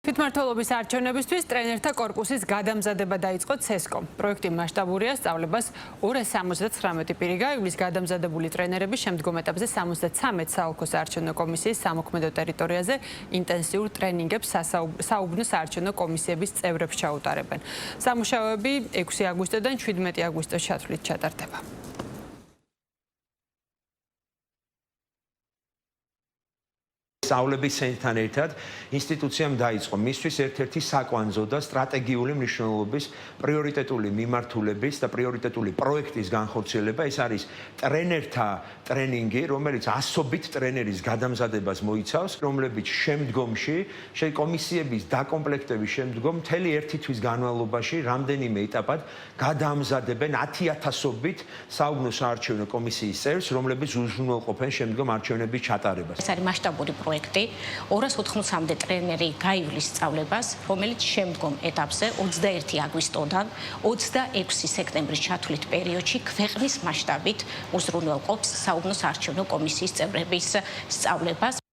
თვითმმართველობის არჩევნებისთვის ტრენერთა კორპუსის გადამზადება დაიწყო CESCOM. პროექტი მასშტაბურია, სწავლებას 279 პირი გაივლის. გადამზადებული ტრენერები შემდგომ ეტაპზე 73 საოლქო საარჩევნო კომისიის სამოქმედო ტერიტორიაზე ინტენსიურ ტრენინგებს საუბნო საარჩევნო კომისიების წევრებს ჩაუტარებენ. სამუშაოები 6 აგვისტოდან 17 აგვისტოს ჩათვლით ჩატარდება. სწავლების ცენტრთან ერთად ინსტიტუციამ დაიწყო მისთვის ერთ-ერთი საკვანძო და სტრატეგიული მნიშვნელობის პრიორიტეტული მიმართულების და პრიორიტეტული პროექტის განხორციელება. ეს არის ტრენერთა ტრენინგი, რომელიც ასობით ტრენერის გადამზადებას მოიცავს, რომლებიც შემდგომში კომისიების დაკომპლექტების შემდგომ მთელი ერთი თვის განმავლობაში რამდენიმე ეტაპად გადაამზადებენ 10,000-ობით საუბნო საარჩევნო კომისიის წევრს, რომლებიც უზრუნველყოფენ შემდგომ არჩევნების ჩატარებას. ეს არის მასშტაბური პროექტი. 280-მდე ტრენერი გაივლის სწავლებას, რომელიც შემდგომ ეტაპზე 21 აგვისტოდან 26 სექტემბრის ჩათვლით პერიოდში ქვეყნის მასშტაბით უზრუნველყოფს საუბნო საარჩევნო კომისიის წევრების სწავლებას.